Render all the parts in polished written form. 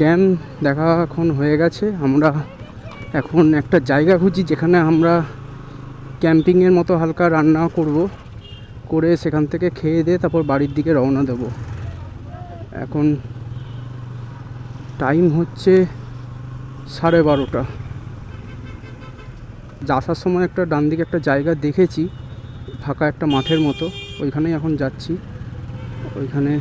Dam দেখা এখন হয়ে গেছে। আমরা এখন একটা জায়গা খুঁজি যেখানে আমরা ক্যাম্পিংয়ের মতো হালকা রান্না করব, করে সেখান থেকে খেয়ে দিয়ে তারপর বাড়ির দিকে রওনা দেব। এখন টাইম হচ্ছে 12:30। আসার সময় একটা ডান দিকে একটা জায়গা দেখেছি, ফাঁকা একটা মাঠের মতো, ওইখানেই এখন যাচ্ছি। ওইখানে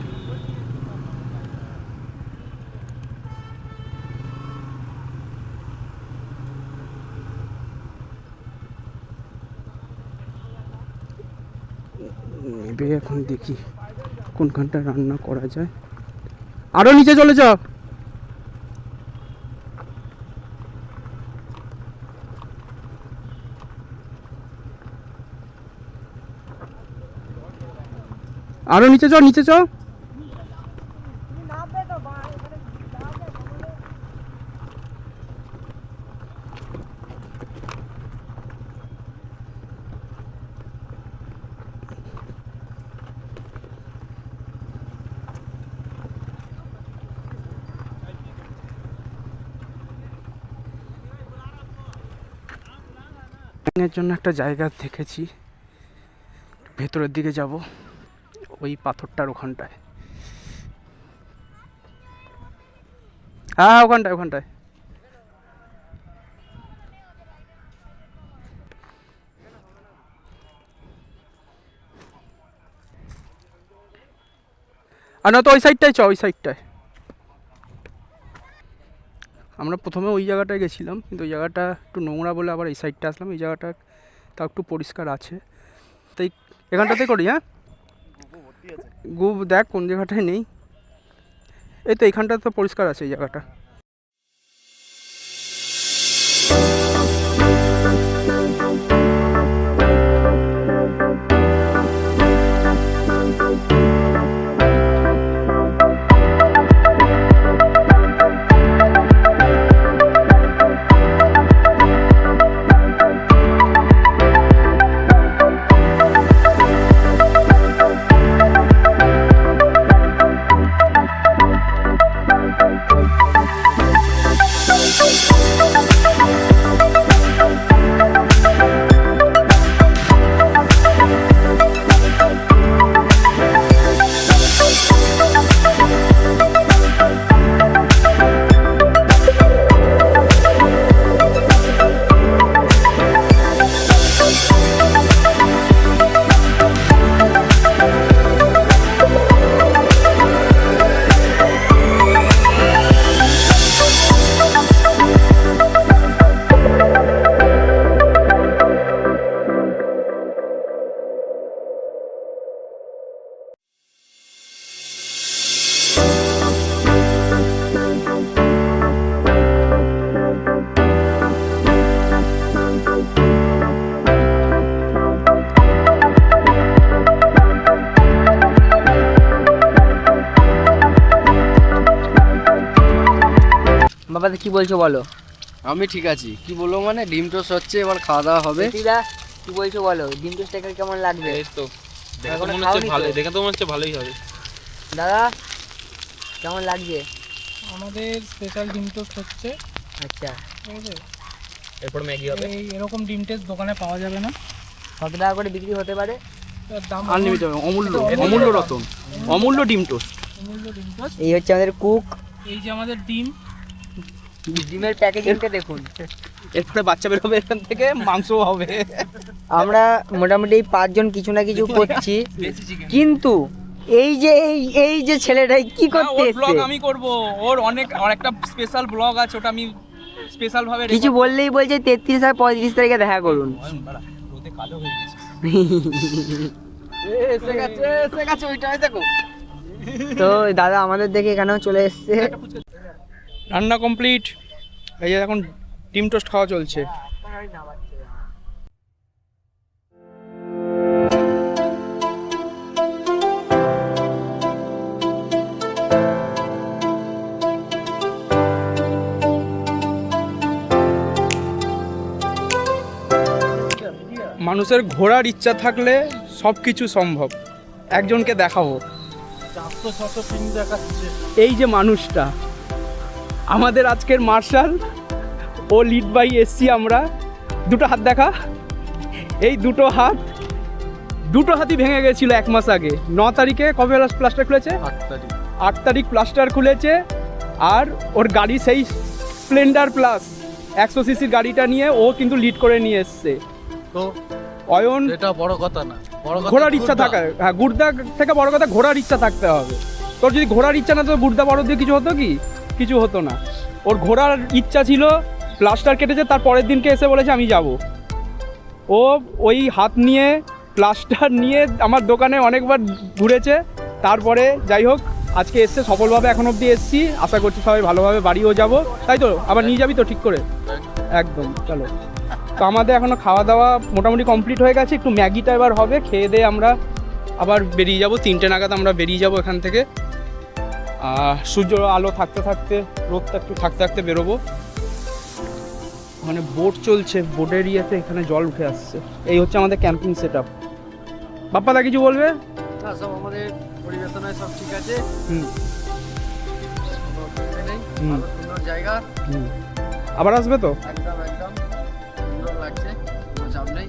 নেবে, এখন দেখি কোনখানটা রান্না করা যায়। আরও নিচে চলে যাও। আরও নিচে যাও, নিচে যাও। এর জন্য একটা জায়গা দেখেছি, ভেতরের দিকে যাব, ওই পাথরটার ওখানটায়। হ্যাঁ, ওখানটায় ওখানটায়। আর না তো ওই সাইডটায় চ, ওই সাইডটায়। আমরা প্রথমে ওই জায়গাটায় গেছিলাম, কিন্তু ওই জায়গাটা একটু নোংরা বলে আবার এই সাইডটা আসলাম। এই জায়গাটা তাও একটু পরিষ্কার আছে, তাই এখানটাতেই করি। হ্যাঁ, গুব দেখ কোন জায়গাটায় নেই। এই তো এইখানটা তো পরিষ্কার আছে এই জায়গাটা। বাবা কি বলছো বলো? আমি ঠিক আছি। কি বলবো মানে, ডিম টোস্ট হচ্ছে, এবার খাওয়া দাওয়া হবে। দিদা কি বলছো বলো? ডিম টোস্ট কেমন লাগবে? এই তো দেখে তো মনে হচ্ছে ভালো, দেখে তো মনে হচ্ছে ভালোই হবে। দাদা কেমন লাগছে? আমাদের স্পেশাল ডিম টোস্ট হচ্ছে। আচ্ছা, ঠিক আছে। এরপর ম্যাগি হবে। এই এরকম ডিম টোস্ট দোকানে পাওয়া যাবে না। কত টাকা করে বিক্রি হতে পারে? তার দাম আনলিমিটেড, অমূল্য, অমূল্য রতন, অমূল্য ডিম টোস্ট। অমূল্য ডিম টোস্ট। এই হচ্ছে আমাদের কুক। এই যে আমাদের ডিম, ডিমের প্যাকেজিংটা দেখুন। এরপরে বাচ্চা বের হবে, এখান থেকে মাংসও হবে। আমরা মোটামুটি 5 জন কিছু না কিছু করছি, কিন্তু এই যে ছেলেটাই কি করতে ওর এসেছে? ব্লগ আমি করব, ওর আর একটা স্পেশাল ব্লগ আছে, ওটা আমি স্পেশাল ভাবে কিছু বললেই বলছে 33 আর 35 তারিখে দেখা করুন। রোদে কালো হয়ে গেছে। এসে গেছে ওইটাই দেখো। তো দাদা আমাদের দেখে এখানেও চলে এসেছে। রান্না কমপ্লিট, এই যে এখন ডিম টোস্ট খাওয়া চলছে। মানুষের ঘোরার ইচ্ছা থাকলে সব কিছু সম্ভব। একজনকে দেখাবো, এই যে মানুষটা, আমাদের আজকের মার্শাল ও লিড বাই এসছি আমরা। দুটো হাত দেখা, এই দুটো হাতই ভেঙে গেছিলো 1 মাস আগে। 9 তারিখে কবে প্লাস্টার খুলেছে? 8 তারিখ প্লাস্টার খুলেছে। আর ওর গাড়ি সেই স্প্লেন্ডার প্লাস 100 সিসির গাড়িটা নিয়ে ও কিন্তু লিড করে নিয়ে এসছে। তো অয়ন এটা বড় কথা না, বড় কথা ঘোরার ইচ্ছা থাকা, হ্যাঁ গুর্দা থেকে বড় কথা ঘোরার ইচ্ছা থাকতে হবে। তোর যদি ঘোরার ইচ্ছা না তো গুর্দা বড় দিয়ে কিছু হতো কি? কিছু হতো না। ওর ঘোরার ইচ্ছা ছিল, প্লাস্টার কেটেছে, তার পরের দিনকে এসে বলেছে আমি যাব। ও ওই হাত নিয়ে প্লাস্টার নিয়ে আমার দোকানে অনেকবার ঘুরেছে। তারপরে যাই হোক আজকে এসছে সফলভাবে, এখন অবধি এসছি। আশা করছি সবাই ভালোভাবে বাড়িও যাব, তাই তো? আবার নিয়ে যাবি তো ঠিক করে? একদম। চলো, তো আমাদের এখনও খাওয়া দাওয়া মোটামুটি কমপ্লিট হয়ে গেছে। একটু ম্যাগিটা এবার হবে, খেয়ে দিয়ে আমরা আবার বেরিয়ে যাব। 3টে নাগাদ আমরা বেরিয়ে যাব এখান থেকে। সূর্য আলো থাকতে থাকতে, রোদটা একটু থাকতে থাকতে বেরোবো। মানে বোট চলছে, বোটের ইয়েতে এখানে জল উঠে আসছে। এই হচ্ছে আমাদের ক্যাম্পিং সেট আপ। বাপ্পাদা কিছু বলবে? না, সব আমাদের পরিবেশনায় সব ঠিক আছে, হুম কোনো অসুবিধা নেই, হুম। ভালো সুন্দর জায়গা, হুম। আবার আসবে তো? একদম একদম সুন্দর লাগছে, কোনো চাপ নেই।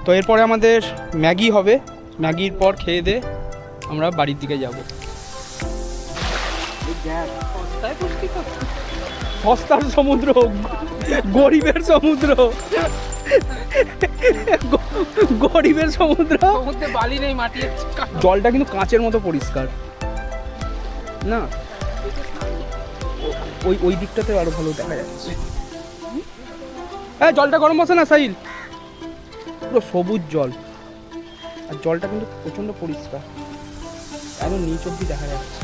তো এরপরে আমাদের ম্যাগি হবে, ম্যাগির পর খেয়ে দিয়ে আমরা বাড়ির দিকে যাব। সস্তার সমুদ্র, গরিবের সমুদ্র, গরিবের সমুদ্র। সমুদ্রে বালি নেই, মাটি জলটা কিন্তু কাঁচের মতো পরিষ্কার না, ওই ওই দিকটাতে আরো ভালো দেখা যাচ্ছে। হ্যাঁ, জলটা গরম বসে না সাহিল, পুরো সবুজ জল। আর জলটা কিন্তু প্রচন্ড পরিষ্কার, একদম নিচ অব্দি দেখা যাচ্ছে।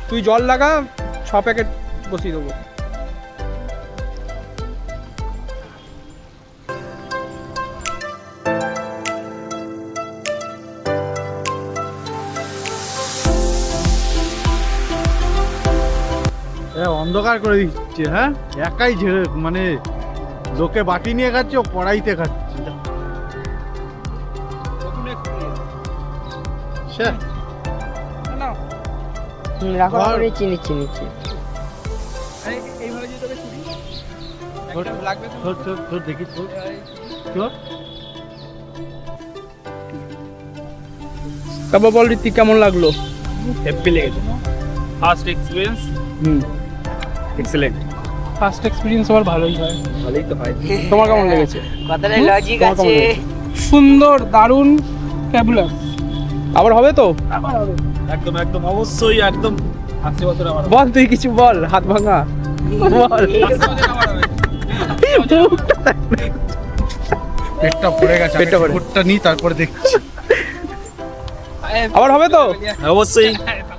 তুই জল লাগা, 6 প্যাকেট বসিয়ে দেবো। অন্ধকার করে দিচ্ছে। হ্যাঁ, একাই ঝেড়ে মানে লোকে বাটি নিয়ে খাচ্ছে, ও কড়াইতে খাচ্ছে। সে রাখো ঘর- নিচ্ছি নিচ্ছি নিচ্ছি। এইভাবে যদি তোকে ছুরি একটা লাগবে তো। তোর তোর তোর দেখি তোর তোর তারপর বল ঋত্বিক কেমন লাগলো? হ্যাপি লেগেছে, ফার্স্ট এক্সপিরিয়েন্স হুম, এক্সেলেন্ট। ফার্স্ট এক্সপিরিয়েন্স আবার ভালোই হয়। ভালোই তো হয়। তোমার কেমন লেগেছে? কথাটা লজিক তোমার কেমন আছে। লেগেছে? সুন্দর, দারুণ, ফ্যাবুলাস। আবার হবে তো? আবার হবে। একদম একদম অবশ্যই একদম 80 বছর আবার বল তুই কিছু বল, হাত ভাঙা বল। পেটটা পড়ে গেছে, পেটটা পড়ে। পেটটা নি তারপরে দেখছি। আবার হবে তো? অবশ্যই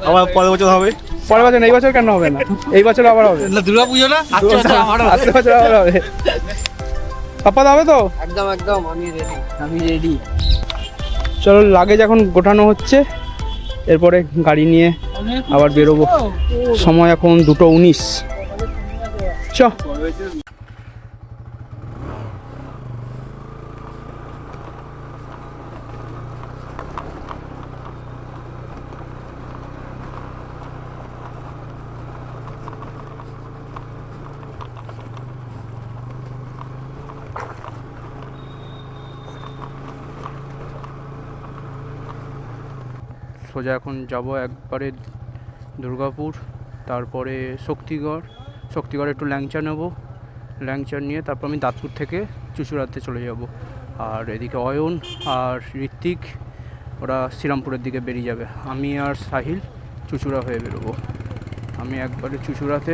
আবার পরের বছর হবে। পরের বছর, এই বছর কেন হবে না? এই বছর আবার হবে। না, দুর্গাপুজো না? আসছে বছর আবার হবে। পাপা হবে তো? একদম একদম আমি রেডি। চলো, লাগেজ এখন গোটানো হচ্ছে, এরপরে গাড়ি নিয়ে আবার বেরোবো। সময় এখন 2:19। চ সোজা এখন যাব একবারে দুর্গাপুর, তারপরে শক্তিগড় একটু ল্যাংচা নেব, ল্যাংচা নিয়ে তারপর আমি দাঁতপুর থেকে চুঁচুড়াতে চলে যাব। আর এদিকে অয়ন আর ঋত্বিক ওরা শ্রীরামপুরের দিকে বেরিয়ে যাবে। আমি আর সাহিল চুঁচুড়া হয়ে বেরোবো। আমি একবারে চুঁচুড়াতে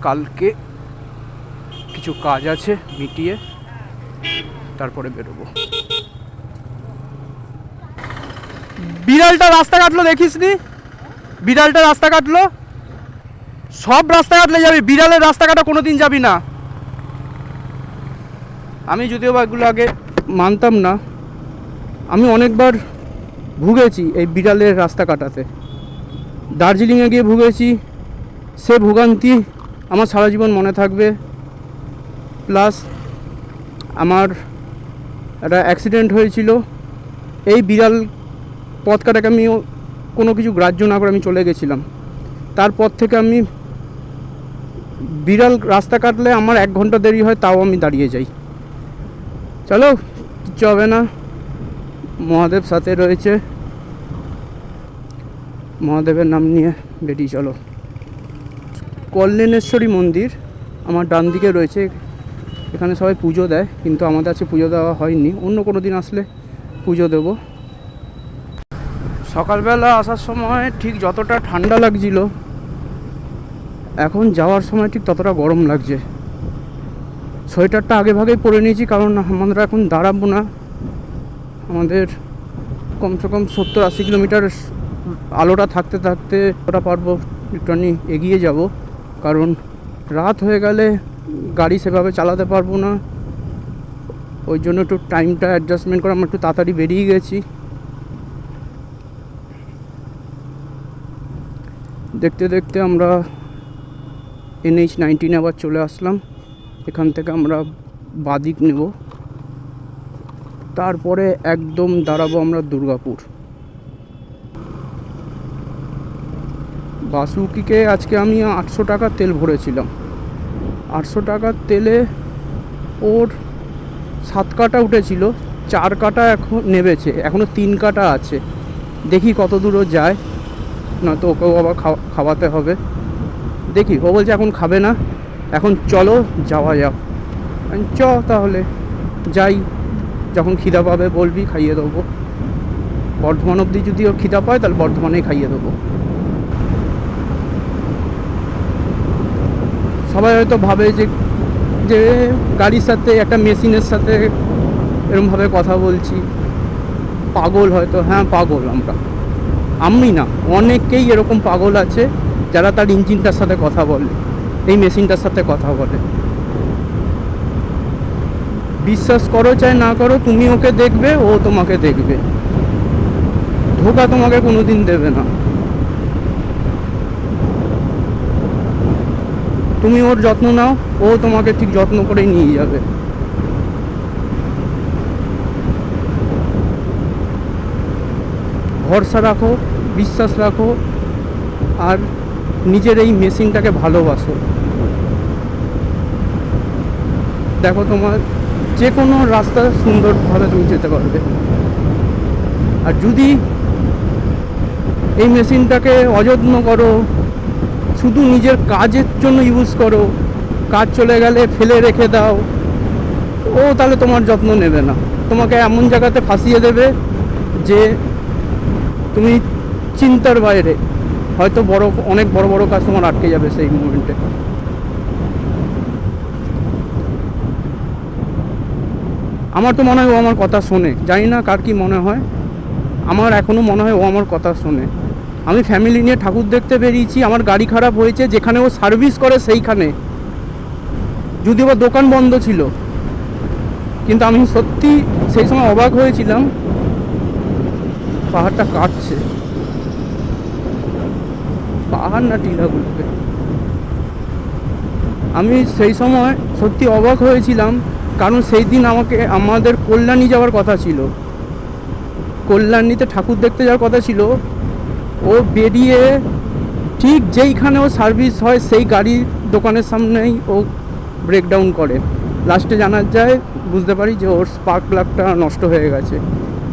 কালকে কিছু কাজ আছে মিটিয়ে তারপরে বেরোবো। বিড়ালটা রাস্তা কাটলো, দেখিসনি? বিড়ালটা রাস্তা কাটলো। সব রাস্তা কাটলে যাবি, বিড়ালের রাস্তা কাটা কোনোদিন যাবি না। আমি যদিও বা এগুলো আগে মানতাম না, আমি অনেকবার ভুগেছি এই বিড়ালের রাস্তা কাটাতে। দার্জিলিংয়ে গিয়ে ভুগেছি, সে ভোগান্তি আমার সারা জীবন মনে থাকবে। প্লাস আমার একটা অ্যাক্সিডেন্ট হয়েছিল এই বিড়াল পথ কাটাকে আমি কোনো কিছু গ্রাহ্য না করে আমি চলে গেছিলাম। তারপর থেকে আমি বিড়াল রাস্তা কাটলে আমার 1 ঘন্টা দেরি হয়, তাও আমি দাঁড়িয়ে যাই। চলো, কিচ্ছু হবে না, মহাদেব সাথে রয়েছে, মহাদেবের নাম নিয়ে বেরিয়ে চলো। কল্যাণেশ্বরী মন্দির আমার ডান দিকে রয়েছে, এখানে সবাই পুজো দেয়, কিন্তু আমাদের আজকে পুজো দেওয়া হয়নি, অন্য কোনো দিন আসলে পুজো দেব। সকালবেলা আসার সময় ঠিক যতটা ঠান্ডা লাগছিল, এখন যাওয়ার সময় ঠিক ততটা গরম লাগছে। সোয়েটারটা আগে ভাগেই পরে নিয়েছি, কারণ আমরা এখন দাঁড়াবো না, আমাদের কমসে কম 70-80 কিলোমিটার আলোটা থাকতে থাকতে ওটা পারবো একটুখানি এগিয়ে যাব, কারণ রাত হয়ে গেলে গাড়ি সেভাবে চালাতে পারবো না। ওই জন্য একটু টাইমটা অ্যাডজাস্টমেন্ট করে আমরা একটু তাড়াতাড়ি বেরিয়ে গেছি। দেখতে দেখতে আমরা NH-19 আবার চলে আসলাম। এখান থেকে আমরা বাদিক নেব, তারপরে একদম দাঁড়াবো আমরা দুর্গাপুর। বাসুকিকে আজকে আমি 800 টাকা তেল ভরেছিলাম। 800 টাকার তেলে ওর 7 কাটা উঠেছিল, 4 কাটা এখন নেবেছে, এখনও 3 কাটা আছে। দেখি কত দূরও যায়, নয়তো ওকেও আবার খাওয়াতে হবে। দেখি, ও বলছে এখন খাবে না, এখন চলো যাওয়া যাক। চ তাহলে যাই, যখন খিদা পাবে বলবি, খাইয়ে দেবো। বর্ধমান অবধি যদি ওর খিদা পায় তাহলে বর্ধমানেই খাইয়ে দেবো। সবাই হয়তো ভাবে যে গাড়ির সাথে একটা মেশিনের সাথে এরকমভাবে কথা বলছি, পাগল হয়তো। হ্যাঁ পাগল আমরা, আমি না, অনেকেই এরকম পাগল আছে যারা তার ইঞ্জিনটার সাথে কথা বলে, এই মেশিনটার সাথে কথা বলে। বিশ্বাস করো চাই না করো, তুমি ওকে দেখবে, ও তোমাকে দেখবে, ধোঁকা তোমাকে কোনোদিন দেবে না। তুমি ওর যত্ন নাও, ও তোমাকে ঠিক যত্ন করে নিয়ে যাবে। ভরসা রাখো, বিশ্বাস রাখো, আর নিজের এই মেশিনটাকে ভালোবাসো। দেখো, তোমার যে কোনো রাস্তা সুন্দরভাবে তুমি যেতে পারবে। আর যদি এই মেশিনটাকে অযত্ন করো, শুধু নিজের কাজের জন্য ইউজ করো, কাজ চলে গেলে ফেলে রেখে দাও, ও তাহলে তোমার যত্ন নেবে না, তোমাকে এমন জায়গাতে ফাঁসিয়ে দেবে যে তুমি চিন্তার বাইরে, হয়তো অনেক বড় বড় কাজ তোমার আটকে যাবে সেই মুমেন্টে। আমার তো মনে হয় ও আমার কথা শোনে, জানি না কার কি মনে হয়, আমার এখনও মনে হয় ও আমার কথা শোনে। আমি ফ্যামিলি নিয়ে ঠাকুর দেখতে বেরিয়েছি, আমার গাড়ি খারাপ হয়েছে, যেখানে ও সার্ভিস করে সেইখানে, যদিও বা দোকান বন্ধ ছিল, কিন্তু আমি সত্যি সেই সময় অবাক হয়েছিলাম, পাহাড়টা কাটছে, পাহাড় না টিলাগুলোকে। আমি সেই সময় সত্যি অবাক হয়েছিলাম, কারণ সেই দিন আমাদের কল্যাণী যাওয়ার কথা ছিল, কল্যাণীতে ঠাকুর দেখতে যাওয়ার কথা ছিল। ও বেরিয়ে ঠিক যেইখানে ও সার্ভিস হয় সেই গাড়ির দোকানের সামনেই ও ব্রেকডাউন করে। লাস্টে জানা যায়, বুঝতে পারি যে ওর স্পার্ক প্লাগটা নষ্ট হয়ে গেছে।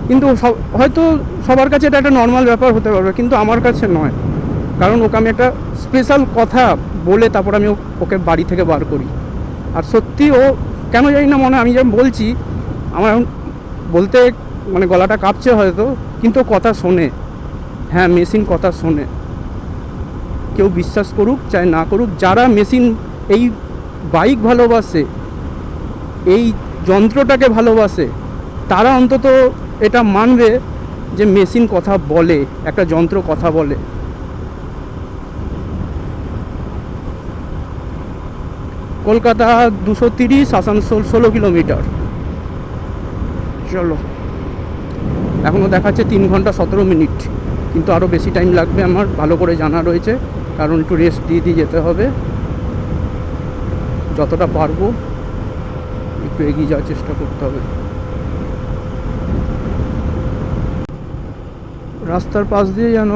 কিন্তু হয়তো সবার কাছে এটা একটা নর্মাল ব্যাপার হতে পারবে, কিন্তু আমার কাছে নয়, কারণ ওকে আমি একটা স্পেশাল কথা বলে তারপর আমি ওকে বাড়ি থেকে বার করি। আর সত্যি ও কেন জানি না, মনে আমি যেমন বলছি, আমার এখন বলতে মানে গলাটা কাঁপছে হয়তো, কিন্তু কথা শোনে। হ্যাঁ, মেশিন কথা শোনে, কেউ বিশ্বাস করুক চাই না করুক, যারা মেশিন এই বাইক ভালোবাসে, এই যন্ত্রটাকে ভালোবাসে, তারা অন্তত এটা মানবে যে মেশিন কথা বলে, একটা যন্ত্র কথা বলে। কলকাতা 230, আসানসোল 16 কিলোমিটার। চলো, এখনও দেখাচ্ছে 3 ঘন্টা 17 মিনিট, কিন্তু আরও বেশি টাইম লাগবে আমার, ভালো করে জানা রয়েছে, কারণ একটু রেস্ট দিয়ে যেতে হবে। যতটা পারবো একটু এগিয়ে যাওয়ার চেষ্টা করতে হবে। রাস্তার পাশ দিয়ে যেন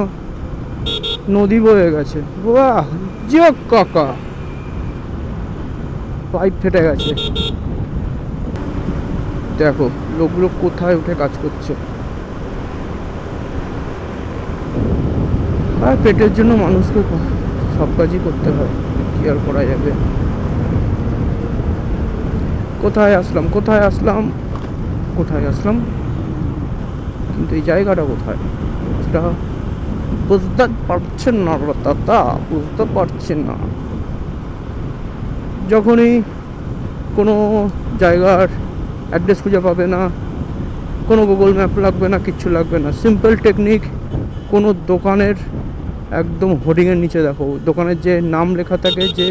নদী বয়ে গেছে। বাহ, জিও কাকা, পাইপ ফেটে গেছে। দেখো লোকগুলো কোথায় উঠে কাজ করছে। আর পেটের জন্য মানুষকে সব কাজই করতে হয়, কি আর করা যাবে। কোথায় আসলাম কোথায় আসলাম কোথায় আসলাম, কিন্তু এই জায়গাটা কোথায় সেটা বুঝতে পারছেন না দাদা, বুঝতে পারছেন না। যখনই কোনো জায়গার অ্যাড্রেস খুঁজে পাবে না, কোনো গুগল ম্যাপ লাগবে না, কিচ্ছু লাগবে না, সিম্পল টেকনিক। কোনো দোকানের একদম হোর্ডিংয়ের নিচে দেখো, দোকানের যে নাম লেখা থাকে, যে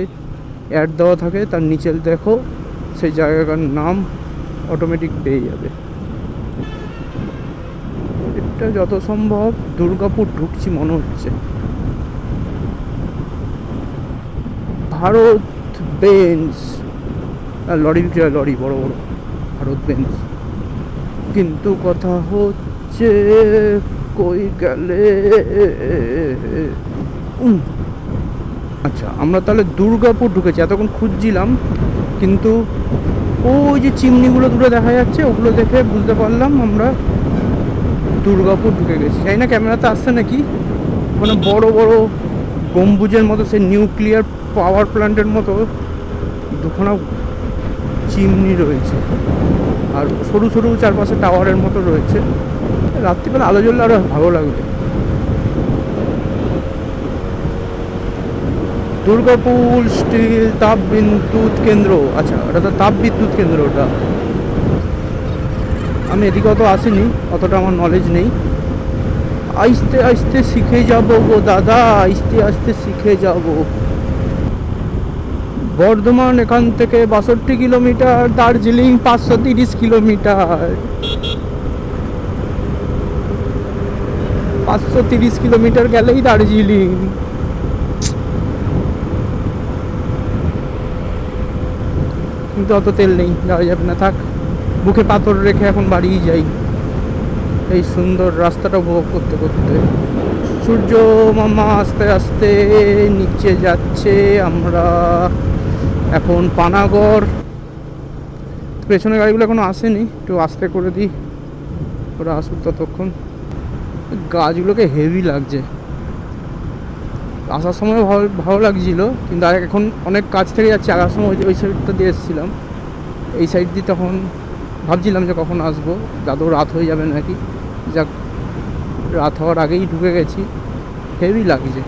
অ্যাড দেওয়া থাকে তার নিচে দেখো, সেই জায়গাটার নাম অটোমেটিক পেয়ে যাবে। এটা যত সম্ভব দুর্গাপুর ঢুকছি মনে হচ্ছে। ভারত বেঞ্চ, লরি বিক্রি হয়, লরি বড় বড়, ভারত বেঞ্চ। কিন্তু কথা হচ্ছে কই গেলে। আচ্ছা, আমরা তাহলে দুর্গাপুর ঢুকেছি, এতক্ষণ খুঁজছিলাম, কিন্তু ওই যে চিমনিগুলো দূরে দেখা যাচ্ছে ওগুলো দেখে বুঝতে পারলাম আমরা দুর্গাপুর ঢুকে গেছি। জানি না ক্যামেরাতে আসছে নাকি, মানে বড় বড় গম্বুজের মতো, সেই নিউক্লিয়ার পাওয়ার প্ল্যান্টের মতো দুখানা চিমনি রয়েছে, আর সরু সরু চারপাশে টাওয়ারের মতো রয়েছে। রাত্রিবেলা আলো জ্বললে আরও ভালো লাগবে। দুর্গাপুর স্টিল তাপ বিদ্যুৎ কেন্দ্র, আচ্ছা ওটা তো তাপ বিদ্যুৎ কেন্দ্র। ওটা আমি এদিকে অত আসিনি, অতটা আমার নলেজ নেই। আস্তে আস্তে শিখে যাব গো দাদা, আস্তে আস্তে শিখে যাব। বর্ধমান এখান থেকে 62 কিলোমিটার, দার্জিলিং 530 কিলোমিটার। 530 কিলোমিটার গেলেই দার্জিলিং। কিন্তু অত তেল নেই, যাওয়া যাবে না, থাক। বুকে পাথর রেখে এখন বাড়িই যাই, এই সুন্দর রাস্তাটা উপভোগ করতে করতে। সূর্য মামা আস্তে আস্তে নিচে যাচ্ছে। আমরা এখন পানাগড়। পেছনের গাড়িগুলো এখনো আসেনি, একটু আস্তে করে দিই, ওরা আসুক ততক্ষণ। গাছগুলোকে হেভি লাগছে, আসার সময় ভালো লাগছিল, কিন্তু আর এখন অনেক কাছ থেকে যাচ্ছে। আসার সময় ওই সাইডটা দিয়ে এসেছিলাম, এই সাইড দিয়ে তখন ভাবছিলাম যে কখন আসবো, যাতে রাত হয়ে যাবে নাকি। যাক, রাত হওয়ার আগেই ঢুকে গেছি, হেভি লাগছে।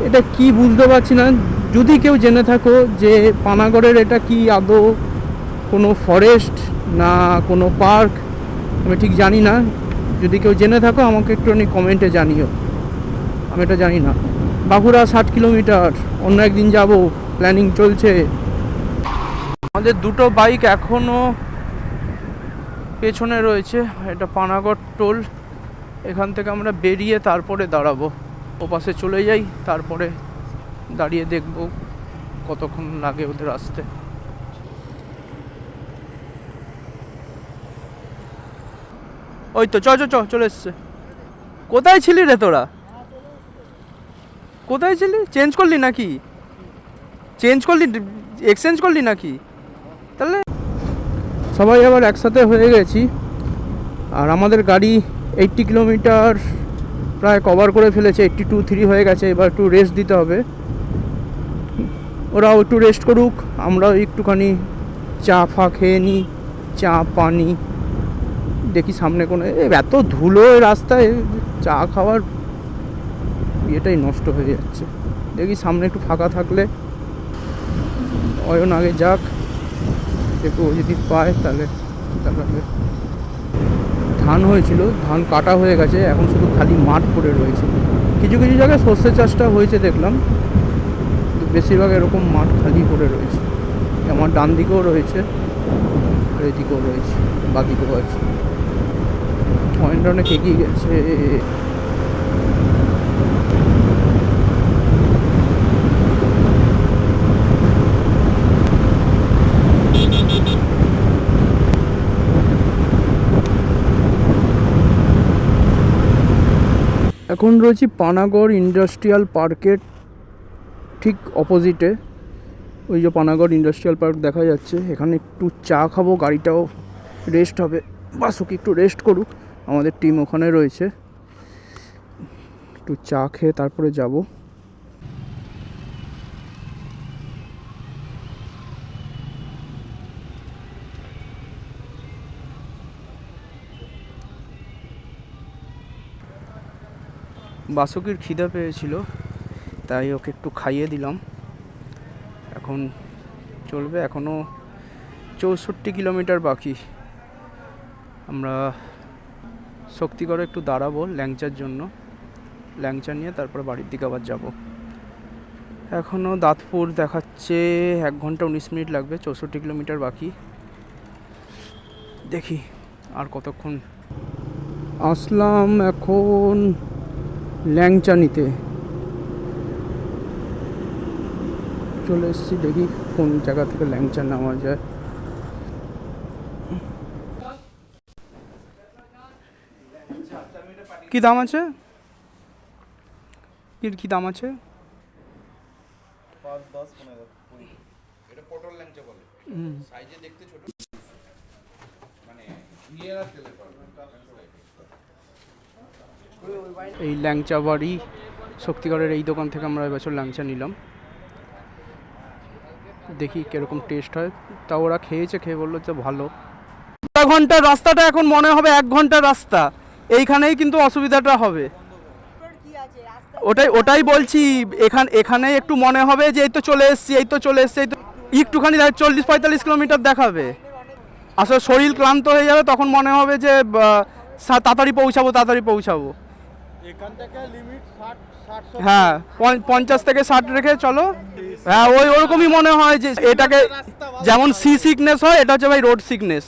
এটা কি বুঝতে পারছি না, যদি কেউ জেনে থাকো যে পানাগড়ের এটা কি আদৌ কোনো ফরেস্ট না কোনো পার্ক, আমি ঠিক জানি না। যদি কেউ জেনে থাকো আমাকে একটুখানি কমেন্টে জানিও, আমি এটা জানি না। বাঁকুড়া 60 কিলোমিটার, অন্য একদিন যাব, প্ল্যানিং চলছে। আমাদের দুটো বাইক এখনও পেছনে রয়েছে। এটা পানাগড় টোল, এখান থেকে আমরা বেরিয়ে তারপরে দাঁড়াবো। ও পাশে চলে যাই, তারপরে দাঁড়িয়ে দেখব কতক্ষণ লাগে ওদের আসতে। ওই তো চলে এসছে। কোথায় ছিলি রে তোরা? কোথায় ছিলি? চেঞ্জ করলি নাকি? এক্সচেঞ্জ করলি নাকি? তাহলে সবাই আবার একসাথে হয়ে গেছি। আর আমাদের গাড়ি 80 কিলোমিটার প্রায় কভার করে ফেলেছে, 82-3 হয়ে গেছে। এবার একটু রেস্ট দিতে হবে, ওরাও একটু রেস্ট করুক, আমরাও একটুখানি চা ফা খেয়ে নিই, চা পানি। দেখি সামনে কোনো, এত ধুলো রাস্তায়, চা খাওয়ার ইয়েটাই নষ্ট হয়ে যাচ্ছে। দেখি সামনে একটু ফাঁকা থাকলে, অয়ন আগে যাক, একটু যদি পায় তাহলে। ধান হয়েছিল, ধান কাটা হয়ে গেছে, এখন শুধু খালি মাঠ পড়ে রয়েছে। কিছু কিছু জায়গায় সর্ষে চাষটা হয়েছে দেখলাম, কিন্তু বেশিরভাগ এরকম মাঠ খালি পড়ে রয়েছে। আমার ডান দিকেও রয়েছে, আর এদিকেও রয়েছে, বাদিকেও আছে। অয়নটা অনেক এগিয়ে গেছে। এখন রয়েছি পানাগড় ইন্ডাস্ট্রিয়াল পার্কের ঠিক অপোজিটে। ওই যে পানাগড় ইন্ডাস্ট্রিয়াল পার্ক দেখা যাচ্ছে। এখানে একটু চা খাবো, গাড়িটাও রেস্ট হবে, বাসুকি একটু রেস্ট করুক, আমাদের টিম ওখানে রয়েছে। একটু চা খেয়ে তারপরে যাব। বাসুকির খিদে পেয়েছিল, তাই ওকে একটু খাইয়ে দিলাম। এখন চলবে, এখনও 64 কিলোমিটার বাকি। আমরা শক্তিগড়ে একটু দাঁড়াবো ল্যাংচার জন্য, ল্যাংচা নিয়ে তারপরে বাড়ির দিকে আবার যাব। এখনও দাঁতপুর দেখাচ্ছে 1 ঘন্টা 19 মিনিট লাগবে, 64 কিলোমিটার বাকি। দেখি আর কতক্ষণ। আসলাম এখন ল্যাংচা নিতে, চলে এসেছি। দেখি কোন জায়গা থেকে ল্যাংচা নেওয়া যায়। কি দাম আছে? কি দাম আছে? এই ল্যাংচা বাড়ি শক্তিগড়ের এই দোকান থেকে আমরা এবছর ল্যাংচা নিলাম। দেখি কিরকম টেস্ট হয়। তা ওরা খেয়েছে, খেয়ে বললো যে ভালো। আধা ঘন্টার রাস্তাটা এখন মনে হবে 1 ঘন্টার রাস্তা। এইখানেই কিন্তু অসুবিধাটা হবে। ওটাই বলছি, এখানে একটু মনে হবে যে এই তো চলে এসছি, এই তো একটুখানি 40-45 কিলোমিটার দেখাবে। আসলে শরীর ক্লান্ত হয়ে যাবে, তখন মনে হবে যে তাড়াতাড়ি পৌঁছাবো। এখান থেকে লিমিট 60 হ্যাঁ, 50 থেকে 60 রেখে চলো। হ্যাঁ, ওরকমই মনে হয় যে এটাকে যেমন সি সিকনেস হয়, এটা হচ্ছে ভাই রোড সিকনেস।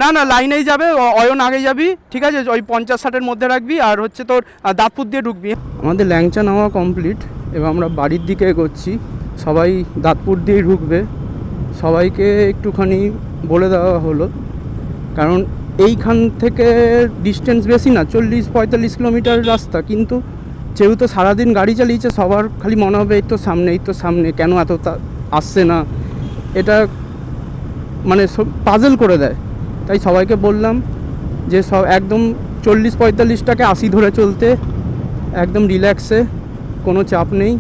না লাইনেই যাবে, অয়ন আগে যাবি, ঠিক আছে? ওই 50-60-এর মধ্যে রাখবি, আর হচ্ছে তোর দাঁতপুর দিয়ে ঢুকবি। আমাদের ল্যাংচা নেওয়া কমপ্লিট, এবার আমরা বাড়ির দিকে এগোচ্ছি। সবাই দাঁতপুর দিয়েই ঢুকবে, সবাইকে একটুখানি বলে দেওয়া হলো, কারণ এইখান থেকে ডিস্টেন্স বেশি না, 40-45 কিলোমিটার রাস্তা। কিন্তু যেহেতু সারাদিন গাড়ি চালিয়েছে, সবার খালি মনে হবে এই তো সামনে, কেন এত আসছে না, এটা মানে পাজল করে দেয়। তাই সবাইকে বললাম যে সব একদম 40-45টাকে 80 ধরে চলতে, একদম রিল্যাক্সে, কোনো চাপ নেই,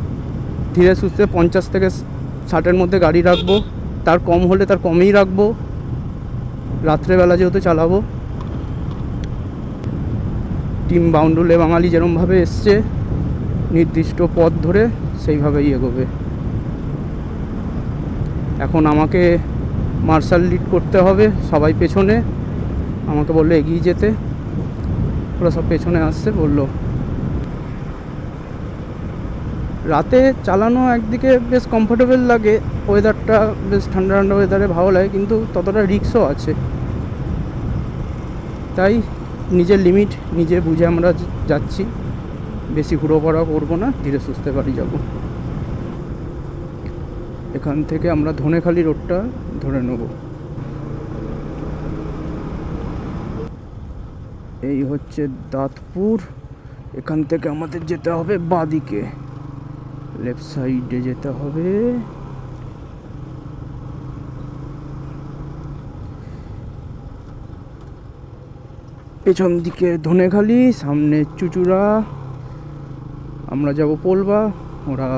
ধীরে সুস্থে 50 থেকে 60-এর মধ্যে গাড়ি রাখবো, তার কম হলে তার কমেই রাখবো। রাত্রেবেলা যেহেতু চালাবো। টিম বাউন্ডুলে বাঙালি যেরমভাবে এসছে, নির্দিষ্ট পথ ধরে সেইভাবেই এগোবে। এখন আমাকে মার্শাল লিড করতে হবে, সবাই পেছনে। আমাকে বললো এগিয়ে যেতে, ওরা সব পেছনে আসছে। বললো রাতে চালানো একদিকে বেশ কমফোর্টেবল লাগে, ওয়েদারটা বেশ ঠান্ডা ওয়েদারে ভালো লাগে, কিন্তু ততটা রিস্কও আছে। তাই নিজের লিমিট নিজে বুঝে আমরা যাচ্ছি, বেশি ঘুরোঘোরা করবো না, ধীরে সুস্থে বাড়ি যাব। এখান থেকে আমরা ধনেখালি রোডটা ধরে নেব। এই হচ্ছে দাঁতপুর, এখান থেকে আমাদের যেতে হবে বাঁদিকে, লেফট সাইডে যেতে হবে। পেছন দিকে ধনেখালি, সামনে চুচুড়া, আমরা যাব পোলবা, ওরা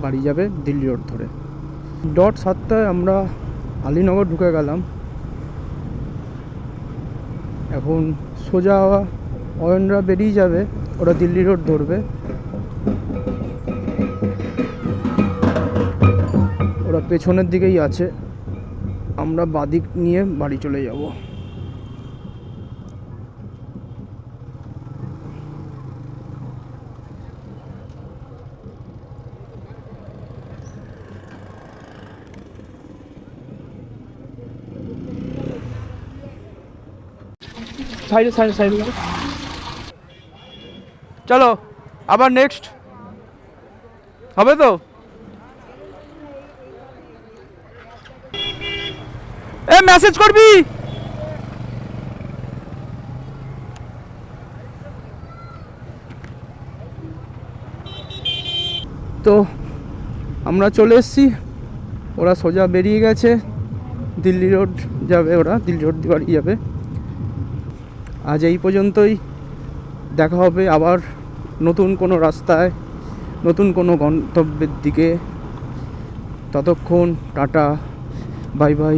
বাড়ি যাবে দিল্লি রোড ধরে। 7টায় আমরা আলীনগর ঢুকে গেলাম। এখন সোজা অয়নরা বেরিয়ে যাবে, ওরা দিল্লি রোড ধরবে। ওরা পেছনের দিকেই আছে, আমরা বাদিক নিয়ে বাড়ি চলে যাব। সাইডে চলো আবার নেক্সট হবে তো। মেসেজ করবি। তো আমরা চলে এসেছি, ওরা সোজা বেরিয়ে গেছে, দিল্লি রোড যাবে, ওরা দিল্লি রোড দিয়ে বাড়ি যাবে। আজ এই পর্যন্তই, দেখা হবে আবার নতুন কোনো রাস্তায়, নতুন কোনো গন্তব্যের দিকে। ততক্ষণ tata, bye bye,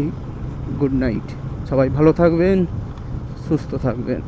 good night. সবাই ভালো থাকবেন, সুস্থ থাকবেন।